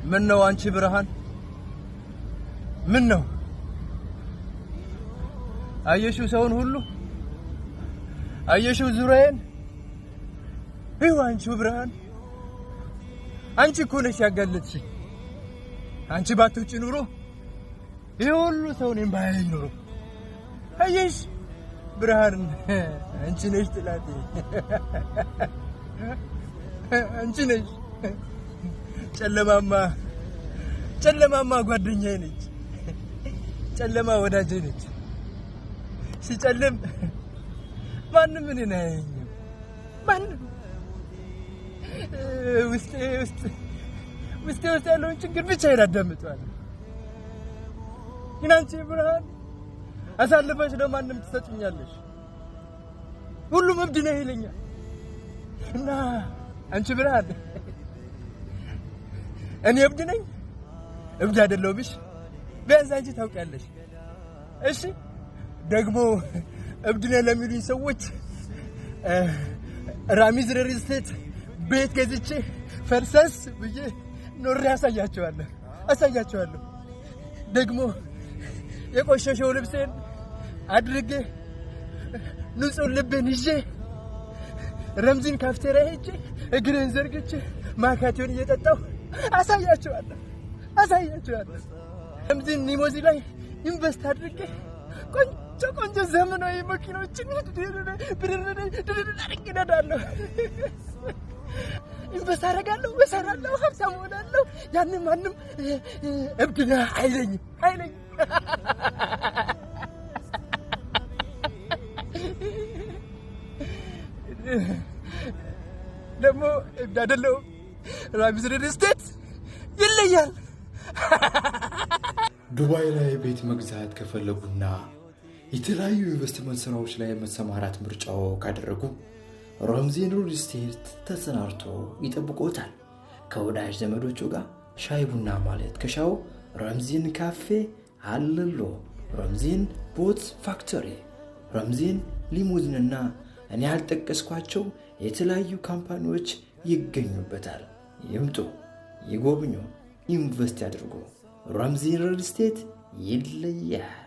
من نو أنشي برهان من نو أيشو سون هلو أيشو زورين هو أنشو برهان أنشي كونش يقلتشي أنشي باتوچ نورو يهولو سونين باي نورو أيش برهان أنشي نش تلاتي أنشي نش ጨለማማ ጓደኛዬ ነች ጨለማ ወዳጄ ነች ሲጨልም ማንንም እኔን አያየኝም ማንንም ውስጤ ያለውን ችግር ብቻ ይራዳምጣል ግን አንቺ ብርሃን አሳልፈሽ ለማንም ትሰጥኛለሽ ሁሉም እብድ ነህ ይለኛል እና አንቺ ብርሃን እኔ እብድ ነኝ እብድ አይደለሁብሽ ቢያንስ አንቺ ታውቂያለሽ እሺ ደግሞ እብድ ነህ ለሚሉኝ ሰዎች ራሚዝ ሪል ስቴት ቤት ገዝቼ ፈርሰስ ብዬ ኖሬ አሳያቸዋለሁ ደግሞ የቆሸሸው ልብሴን አድርጌ ንጹህ ልቤን ይዤ ረምዚን ካፍቴሪያ ሄጄ እግሬን ዘርግቼ ማካቴውን እየጠጣሁ አሳያቸዋለሁ ረምዚን ኒሞዚ ላይ ኢንቨስት አድርጌ ቆንጆ ዘመናዊ መኪናዎችን አድርጌዳለሁ ኢንቨስት አደርጋለሁ እሰራለሁ ሀብታም እሆናለሁ ያን ማንም እብድ ነህ አይለኝም ደግሞ እብድ አይደለሁም ራሚዝ ሪል ስቴት ይለያል ዱባይ ላይ ቤት መግዛት ከፈለጉና የተለያዩ ኢንቨስትመንት ስራዎች ላይ መሰማራት ምርጫው ካደረጉ ራምዚን ሪል ስቴት ተሰናርቶ ይጠብቆታል ከወዳጅ ዘመዶቹ ጋር ሻይ ቡና ማለት ከሻው ራምዚን ካፌ አለሎ ራምዚን ቦት ፋክተሪ ራምዚን ሊሙዚንና እኔ ያልጠቀስኳቸው የተለያዩ ካምፓኒዎች ይገኙበታል ይምጡ ይጎብኙ ኢንቨስት ያድርጉ ራምዚን ሪል ስቴት ይለያል